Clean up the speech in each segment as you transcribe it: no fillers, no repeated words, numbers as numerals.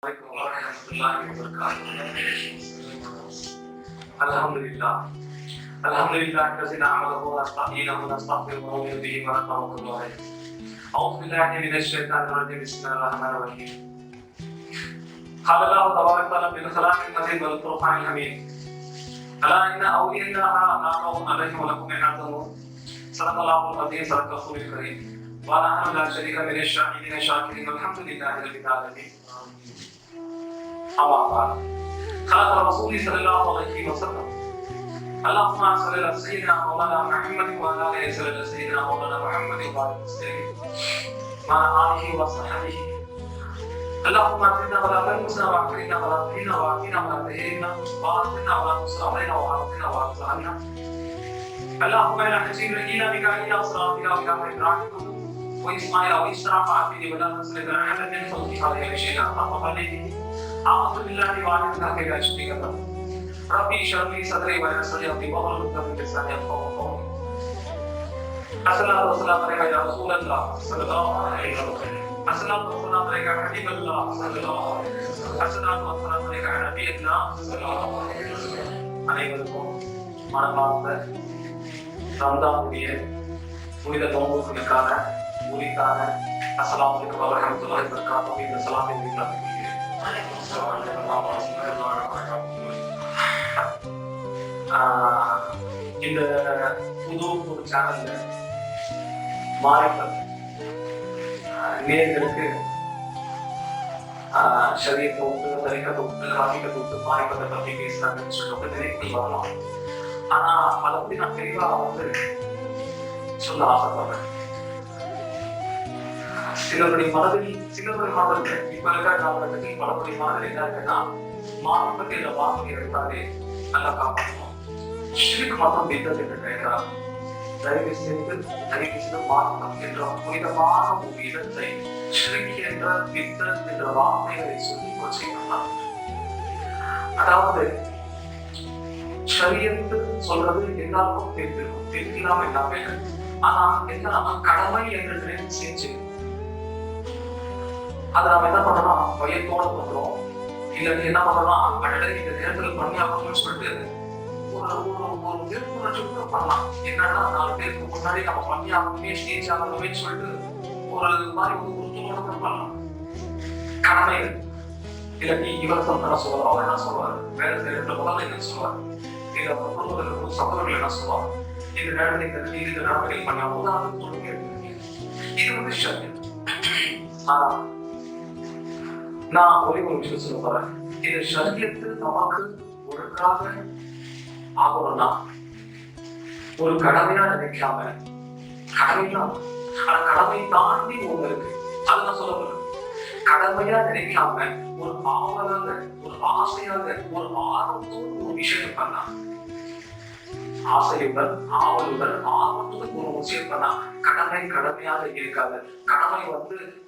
Alhamdulillah. Alhamdulillah الذي نعمده ونستعينه ونستغفره ونؤمن به ونتوكل عليه. أعوذ بالله من الشيطان الرجيم. بسم الله الرحمن الرحيم. قال الله تبارك وتعالى بالكلام المتين والفرقان الحميد. ألا إن أولياء الله لا خوف عليهم ولا هم يحزنون. صدق الله العظيم. صدق رسول الكريم. وعلى أن لا شريك من الشاهدين الشاكرين والحمد لله رب العالمين. أما بعد قال رسول صلى الله عليه وسلم اللهم صل على سيدنا مولانا محمد وعلى آله وصحبه سيدنا مولانا محمد وعلى آله وصحبه اللهم اغفر ولا تنسنا واغفرنا ولا تهنا واعطنا ولا تهنا واعطنا ولا تنصر علينا واعطنا وارزقنا اللهم انا نجيب الى بك الى صراطك والى ابراهيم واسماعيل واسحاق وعبيد ولا تنسى احد من خلقك عليه شيئا فقبله أعوذ بالله وعلى الله لا شريك له ربي اشرح لي صدري ويسر لي أمري واحلل عقدة من لساني يفقهوا قولي. الصلاة والسلام عليك يا رسول الله صلى الله عليه وسلم. الصلاة والسلام عليك يا حبيب الله صلى الله عليه وسلم. الصلاة والسلام عليك يا نبي الله صلى الله عليه وسلم. அனைவருக்கும் மனமார்ந்த ரமதானுடைய புனித நோன்புகளுக்கான உரித்தான அஸ்ஸலாமு அலைக்கும் வரஹ்மத்துல்லாஹி வபரகாத்துஹு இந்த சலாத்தை உரித்தான இந்த புது சேனல்ல மாறிப்பது நேர்களுக்கு ஷரியத்தை விட்டு தரிக்கத்தை விட்டு ஹாக்கிக்கத்தை விட்டு மாறிப்பதை பற்றி பேசுறாங்கன்னு சொல்லிட்டு நினைத்து வரலாம். ஆனா அதை பத்தி நான் தெளிவா சொல்ல ஆசைப்படுறேன். சிலருடைய மனதில் இப்ப இருக்கிற காலகட்டத்தில் பலருடைய மனதில் என்ன இருக்குன்னா மாறிப்பது என்ற வார்த்தை இருந்தாலே நல்லா காப்பாற்றணும். ஷிர்க் மற்றும் பிதத் என்று கேட்கிறார். தயவு செய்து மார்க்கம் என்ற புனிதமான ஒரு இடத்தை ஷிர்க் என்ற பிதத் என்ற வார்த்தைகளை சொல்லி வச்சுக்கலாம். அதாவது ஷரியத்து சொல்றது எல்லாருக்கும் தெரிஞ்சிருக்கும், தெரிஞ்சிடாம எல்லாமே. ஆனா என்ன கடமை என்று செஞ்சு அதை நம்ம என்ன பண்றோம், வயத்தோட பண்றோம். இல்லாட்டி என்ன பண்றோம், அடடே இந்த நேரத்துல பண்ணியாகணும்னு சொல்லிட்டு ஒரு விருப்புணர்ச்சி கூட பண்ணலாம். என்னன்னா 4 பேருக்கு முன்னாடி நம்ம பண்ணியாகணுமே ஸ்டேஜ் ஆகணுமே சொல்லிட்டு ஒரு மாதிரி ஒரு உறுத்தோட பண்ணலாம். கடமைகள் இல்லாட்டி இவர் என்ன சொல்லுவார், அவர் என்ன சொல்லுவார், வேற ரெண்டு முதல்ல என்ன சொல்லுவார், இல்ல குடும்பத்தில் சகோதரர்கள் என்ன சொல்லுவார், இந்த நேரத்தில் இந்த நடவடிக்கை பண்ணாம அது தொழுகை. இது ஷரியத். ஆனா நான் ஒரே ஒரு விஷயம் சொல்ல போறேன். இந்த ஷரியத்து நமக்கு ஒழுங்காக ஆகணும்னா ஒரு கடமையா நினைக்காம, கடமைதான் ஆனா கடமை தாண்டி ஒண்ணு இருக்கு, அது நான் சொல்ல போறேன். கடமையா நினைக்காம ஒரு ஆவலாக, ஒரு ஆசையாக, ஒரு ஆர்வத்தோடு ஒரு விஷயம் பண்ணா, ஆசையுடன் ஆவலுடன் ஆர்வத்துடன் ஒரு விஷயம் பண்ணா கடமையாக இருக்காது. கடமை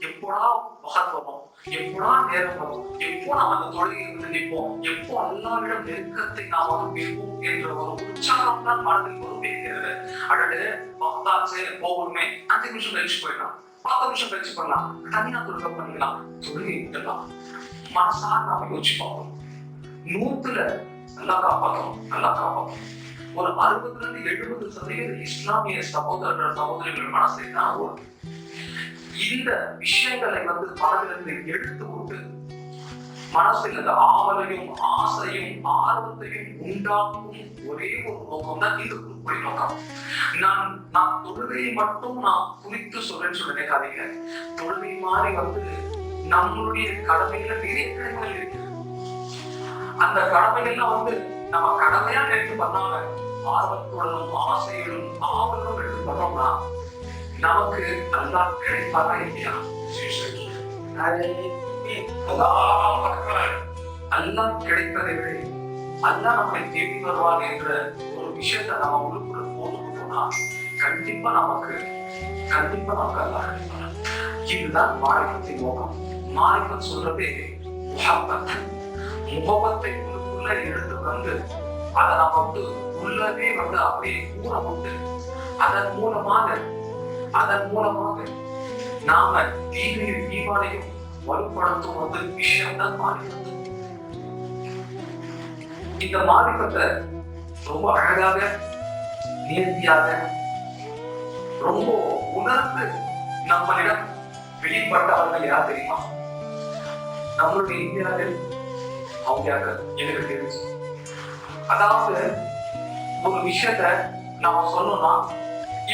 எப்படா மகத்துவம், எப்படா நேரம் வரும், எப்போ நாம் அந்த தொழிலை நிற்போம், எப்போ அல்லாவிடம் நெருக்கத்தை நாம் பெறுவோம் என்ற ஒரு உற்சாகம் தான் மனதில் வருகிறது. அடடு பக்தாச்சு போகணுமே, 5 நிமிஷம் கழிச்சு போயிடலாம், 10 நிமிஷம் கழிச்சு பண்ணலாம், தனியா தொழுகை பண்ணிக்கலாம், தொழுகை விடலாம். மனசார நாம யோசிச்சு பார்க்கணும். 100ல நல்லா காப்பாற்றணும். ஒரு 60-70% இஸ்லாமிய சகோதரர்கள் மனசை தான் ஓடும். இந்த விஷயங்களை மனதிலிருந்து எடுத்து கொண்டு மனசில் அந்த ஆவலையும் ஆசையும் ஆர்வத்தையும் உண்டாக்கும் ஒரே ஒரு நோக்கம் தான் இந்த குறிப்பிட்ட நோக்கம். நான் தொழுகையை மட்டும் நான் குறித்து சொல்றேன்னு சொல்ல நினைக்காதீங்க. தொழுகை மாதிரி நம்மளுடைய கடமையில நிறைய கடமைகள் இருக்கு. அந்த கடமைகள்லாம் நம்ம கடமையா எடுத்து பண்ணாம ஆர்வத்துடனும் ஆசையுடன் ஆவலும் எடுத்து பண்ணோம்னா நமக்கு நல்லா கிடைப்பாரா இல்லையா? அல்லா கிடைப்பதை விட அல்லா நம்மை தேடி வருவார் என்ற ஒரு விஷயத்தை நம்ம உள்ளுக்குள்ள போதும்னா கண்டிப்பா நமக்கு அல்லா கிடைப்பார். இதுதான் மாரிஃபத்தின் நோக்கம். மாரிஃபத் சொல்றதே முகப்பத்தை உள்ளுக்குள்ள எடுத்து அதை நம்ம உள்ளதே அப்படியே ஊற போட்டு அதன் மூலமாக நாம தீமையும் ஈமானையும் வலுப்படுத்தும் வந்து விஷயம் தான் மாறிப்பது. இந்த மாறிப்பத்தை ரொம்ப அழகாக, நேர்த்தியாக, ரொம்ப உணர்ந்து நம்மளிடம் வெளிப்பட்டவர்கள் யார் தெரியுமா? நம்மளுடைய இந்தியாவில் அவுளியாக்கள். எனக்கு தெரிஞ்சு, அதாவது ஒரு விஷயத்த நாம சொல்லணும்னா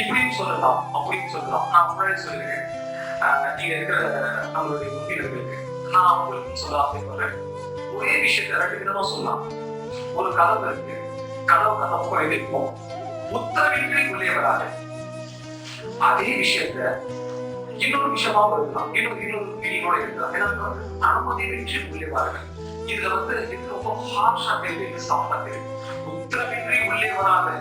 இப்படின்னு சொல்லலாம், அப்படின்னு சொல்லலாம். நான் முன்னாடி சொல்லுறேன், நீங்க இருக்கிற நம்மளுடைய உறுப்பினர்களுக்கு நான் அவங்களுக்கு சொல்ல ஆசைப்படுறேன். ஒரே விஷயத்த 2 விதமா சொல்லலாம். ஒரு கதவு இருக்கு, கதவு நம்ம எதிர்ப்போம், உத்தரவின்றி உள்ளே வராது. அதே விஷயத்த இன்னொரு விஷயமாக இருக்கலாம், இன்னொரு மீனிங்கோட இருக்கலாம். ஏன்னா அனுமதியின்றி உள்ளே வாருங்கள். இதுல வந்து இது ரொம்ப ஹார்ஷா தெரியுது, சாஃப்டா தெரியுது. உத்தரவின்றி உள்ளே வராது,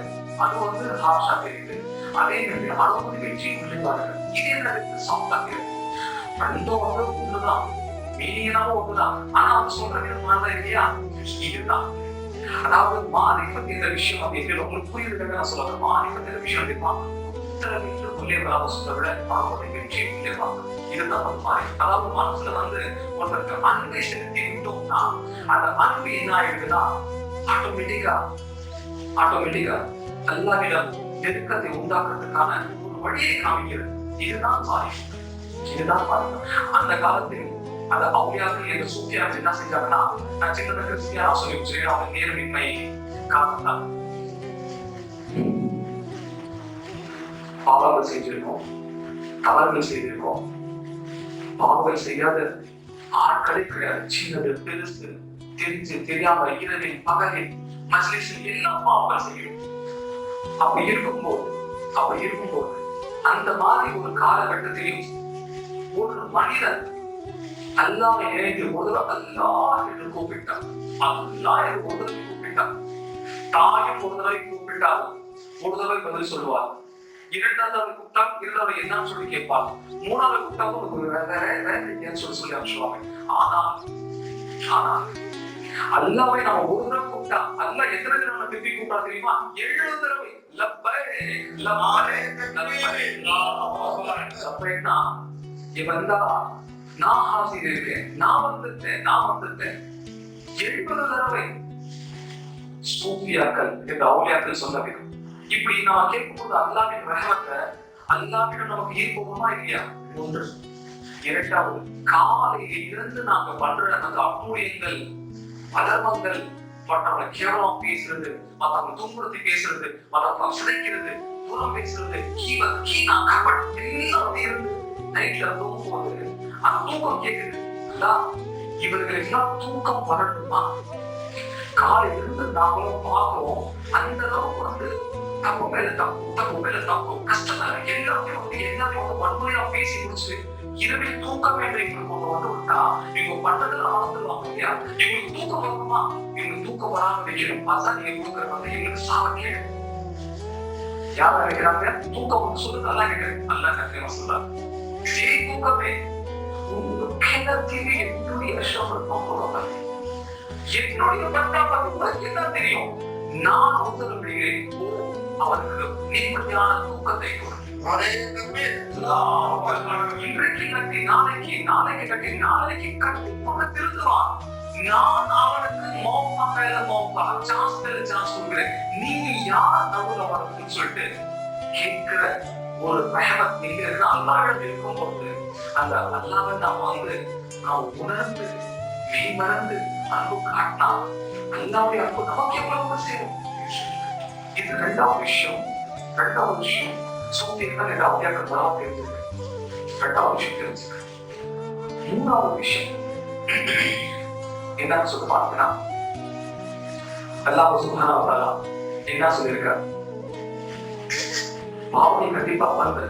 அது வந்து ஹார்ஷா தெரியுது. அதே நேரத்தில் அனுமதியின்றி உள்ளே வாருங்கள், இது என்ன சாஃப்டா தெரியுது. ரெண்டும் வந்து ஒண்ணுதான், மீனிங்னாலும் ஒண்ணுதான். ஆனா அது சொல்ற விதமான இல்லையா, இதுதான். அதாவது மாறிப்பத்தி என்ற விஷயம் அப்படின்னு உங்களுக்கு புரியுதுக்காக சொல்லுவாங்க. மாறிப்பத்தி என்ற விஷயம் அப்படின்னா உத்தரவிட்டு உள்ளே வராம சொல்ல விட அனுமதியின்றி உள்ளே வாங்க, இதுதான் வந்து மாறி. அதாவது மனசுல வந்து ஒருத்தருக்கு அன்பை செலுத்தி விட்டோம்னா அந்த அன்பு என்ன ஆயிடுதுன்னா ஆட்டோமேட்டிக்கா எல்லாவிடம் நெருக்கத்தை உண்டாக்குறதுக்கான ஒரு வழியை காமிக்கிறது. இதுதான் மாறி. அந்த காலத்தில் அந்த அவுளியாக்கள் என்ற சூஃபியாக்கள் என்ன செஞ்சாங்கன்னா, நான் சின்னத கிறிஸ்டியனா சொல்லி வச்சிருக்கேன், அவங்க நேர்மையின்மை காரணத்தால் பாவங்கள் செஞ்சிருக்கோம், தவறுகள் செய்திருக்கோம். பாவங்கள் செய்யாத ஆட்களே கிடையாது. சின்னது பெருசு தெரிஞ்சு தெரியாம இரவில் பகலில் மஜ்லிஸில் எல்லாம் பாவங்கள் செய்யும். அப்ப இருக்கும்போது அந்த மாதிரி ஒரு காலகட்டத்திலும் ஒரு மனிதன் அல்லாஹ் இணைந்து ஒரு அல்லாஹ் என்று கூப்பிட்டார். அல்லாஹ் என்று ஒரு தடவை கூப்பிட்டார். தாயும் ஒரு தடவை கூப்பிட்டார், ஒரு தடவை பதில் சொல்லுவார். 2வது கூப்பிட்டால் 2வது என்னன்னு சொல்லி கேட்பார். 3வது கூப்பிட்டாலும் வேற சொல்லி அனுப்பிச்சுவாங்க. ஆனால் அல்லாஹ்வை நாம ஒரு தடவை கூப்பிட்டா அல்லாஹ் எத்தனை தடவை நம்ம திருப்பி கூப்பிட்டா தெரியுமா? 7 தடவை. நான் ஆசிரியர் இருக்கேன், நான் வந்துட்டேன் 70 தடவை சூஃபியாக்கள் என்ற அவுலியாக்கள் சொன்ன விதம். இப்படி நான் கேட்கும்போது அல்லாஹ்வின் ரஹமத்தை அல்லாஹ்விடம் நமக்கு ஈர்ப்போமா இல்லையா? 1. 2வது, காலையில் இருந்து நாங்க பண்ற அந்த அப்புரியங்கள், அதர்மங்கள், மற்றவங்களை கேவலமா பேசுறது, மற்றவங்க துன்புறுத்தி பேசுறது, மற்றவங்க சிதைக்கிறது, தூரம் பேசுறது, எல்லாம் இருந்து நைட்ல தூங்கும்போது அந்த தூக்கம் கேட்குது. இவர்களுக்கு எல்லாம் தூக்கம் வரணுமா? காலையில இருந்து நாங்களும் பார்க்கிறோம், அந்த அளவுக்கு வந்து தப்பு மேல தப்பு கஷ்டம் எல்லாத்தையும் வன்முறையா பேசி முடிச்சு இரவில் தூக்கம் என்று எங்களுக்கு ஒண்ணு வந்து விட்டா இவங்க பண்றதுல வளர்ந்துருவாங்க இல்லையா? இவங்களுக்கு தூக்கம் வரணுமா? இவங்களுக்கு தூக்கம் வராம வைக்கணும். அதான் நீங்க கொடுக்குற வந்து எங்களுக்கு சாவ கேடு. யார் நினைக்கிறாங்க? தூக்கம் வந்து சொல்லு நல்லா கேட்கிறேன், நல்லா கேட்க சொல்ல சரி தூக்கமே என்னுடைய என்ன தெரியும்? நான் உத்தரவிடுகிறேன், அவருக்கு நிம்மதியான தூக்கத்தை நாளைக்கு கண்டிப்பாக திருந்துவான். நான் அவனுக்கு சொல்கிறேன், நீங்க யார் நடுவில் அவனுக்கு சொல்லிட்டு கேட்கிற ஒரு ரஹமத் நீங்க அல்லாஹ்விடம் இருக்கும் போது அந்த அல்லாஹ்வை நாம் உணர்ந்து மெய்மறந்து அன்பு காட்டினா அல்லாஹ்வுடைய அன்பு நமக்கு எவ்வளவு சேரும். இது 2வது விஷயம். சூத்தியர்கள் என்ற அவுலியாக்கள் நல்லா தெரிஞ்சிருக்கு. 2வது விஷயம் தெரிஞ்சுக்க. 3வது விஷயம் என்னன்னு சொல்லி பார்த்தீங்கன்னா, அல்லாஹ் சுப்ஹானஹு வ தஆலா என்ன சொல்லியிருக்கார்? பாவனை கண்டிப்பா பண்ணுது,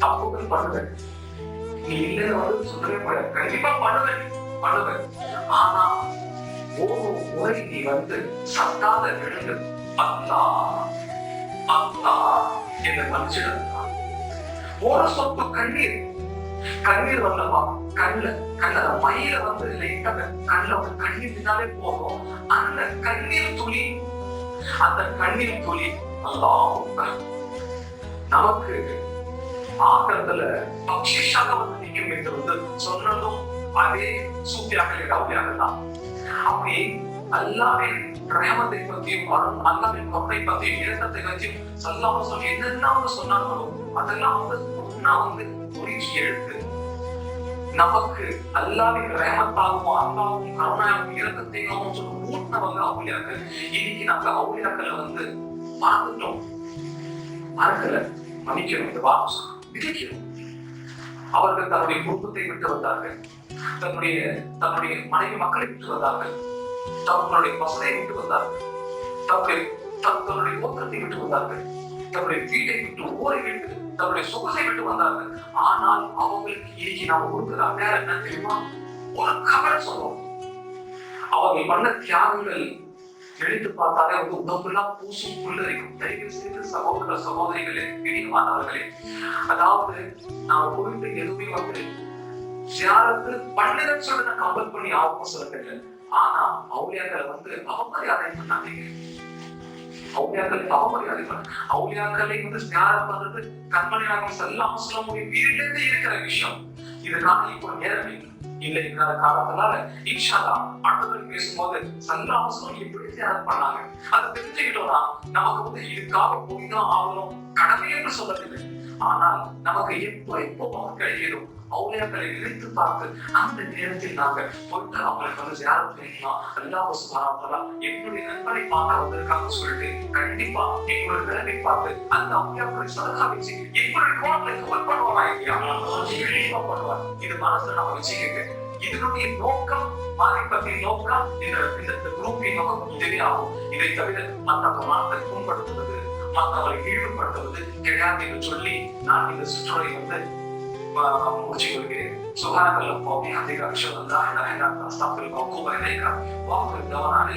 தப்புகள் பண்ணுது, நீ இல்லைன்னு வந்து சொல்லவே முடியாது. கண்டிப்பா பண்ணுது. ஆனா ஒரு முறை நீ வந்து சத்தாத விழுந்து அல்லாஹ் என்று மன்னிச்சிடா. ஒரு சொப்பு கண்ணீர் வரலமா, கண்ணுல மயில வந்து லைட்டா கண்ணுல வந்து கண்ணீர் இருந்தாலே போதும். அந்த கண்ணீர் துளி அல்லாஹ் நமக்கு ஆக்கத்துல பக்ஷிஷாக வந்து நிற்கும் என்று வந்து சொன்னதும் அதே சூஃபியாக்களின் அவுலியாக்கள் தான். அப்படி அல்லாஹ்வின் ரஹமத்தை பத்தியும் அல்லாஹ்வின் கருணை பத்தியும் இரக்கத்தை பத்தியும் ஸல்லல்லாஹு அலைஹி வஸல்லம் என்னென்ன சொன்னாங்களோ அதெல்லாம் ஒண்ணா குறிச்சி எடுத்து நமக்கு அல்லாஹ்வின் ரஹமத்தாகவும் அல்லாஹ்வும் கருணையாகவும் இரக்கத்தையும் சொல்லி ஊட்டினவங்க அவுலியாக்கள். இன்னைக்கு நாங்க அவுலியாக்களை மறந்துட்டோம். மறக்கல, மன்னிக்கணும், இந்த வாரம் விதிக்கிறோம். அவர்கள் தன்னுடைய குடும்பத்தை விட்டு வந்தார்கள், தன்னுடைய மனைவி மக்களை விட்டு வந்தார்கள், தங்களுடைய வசதியை விட்டு வந்தார்கள், தன்னுடைய கோத்திரத்தை விட்டு வந்தார்கள், தன்னுடைய வீட்டை விட்டு ஊரை விட்டு தன்னுடைய சொகுசை விட்டு வந்தார்கள். ஆனால் அவங்களுக்கு இன்னைக்கு நாம கொடுக்குற வேற என்ன தெரியுமா? ஒரு கவலை சொல்லுவோம். அவர்கள் பண்ண தியாகங்கள் நினைத்து பார்த்தாலே உடம்பெல்லாம் பூசும் புல்லரிக்கும். தயவு செய்து சகோதர சகோதரிகளே, பிரியமானவர்களே, அதாவது நான் போயிட்டு எதுவுமே ஜியாரத்து பண்ணுன்னு சொல்லி நான் கம்பல் பண்ணி ஆகும் சொல்லல. ஆனா அவுலியாக்களை அவமரியாதை பண்ணாதீங்க. அவுலியாக்களை தியானம் பண்றது கண்மணியாக ஸல்லல்லாஹு அலைஹி வஸல்லம் வீட்டிலிருந்து இருக்கிற விஷயம். இதுக்காக இப்போ நேரம் இல்லை. இல்லாத காலத்தினால இன்ஷா அல்லாஹ் அடுத்த பேசும்போது ஸல்லல்லாஹு அலைஹி வஸல்லம் எப்படி தியானம் பண்ணாங்க அதை தெரிஞ்சுக்கிட்டோம்னா நமக்கு இதுக்காக போய்தான் ஆகணும் கடமை என்று சொல்லவில்லை. ஆனால் நமக்கு எப்போ கிடைக்கிறோம் அவுலியாக்களை நினைத்து பார்த்து அந்த நேரத்தில் நாங்க போயிட்டு அவங்களுக்கு ஜியாரத் பண்ணிக்கலாம். அல்லாஹ் சுப்ஹானஹு வ தஆலா என்னுடைய நண்பனை பார்க்க வந்திருக்காங்க சொல்லிட்டு கண்டிப்பா எங்களுடைய நிலைமை பார்த்து அந்த அவுலியாக்களை சதகா வச்சு எங்களுடைய கோணங்களுக்கு ஒர்க் பண்ணுவாங்க இல்லையா? கண்டிப்பா பண்ணுவார். இது மனசுல நம்ம வச்சுக்கிட்டு இதனுடைய நோக்கம் மாறிப்பத்தின் நோக்கம் இந்த குரூப்பின் நோக்கம் இதுவே ஆகும். இதை தவிர மற்றவங்க மனத்தை புண்படுத்துவது, மற்றவங்களை ஈடுபடுத்துவது கிடையாது என்று சொல்லி நான் இந்த சுற்றுரை முடிச்சு கொள்கிறேன். சுகாதாரம் அதிக அக்ஷரம் தான் அஸ்தாபில் கௌகுப இலைக்கா வாக்கு தவறான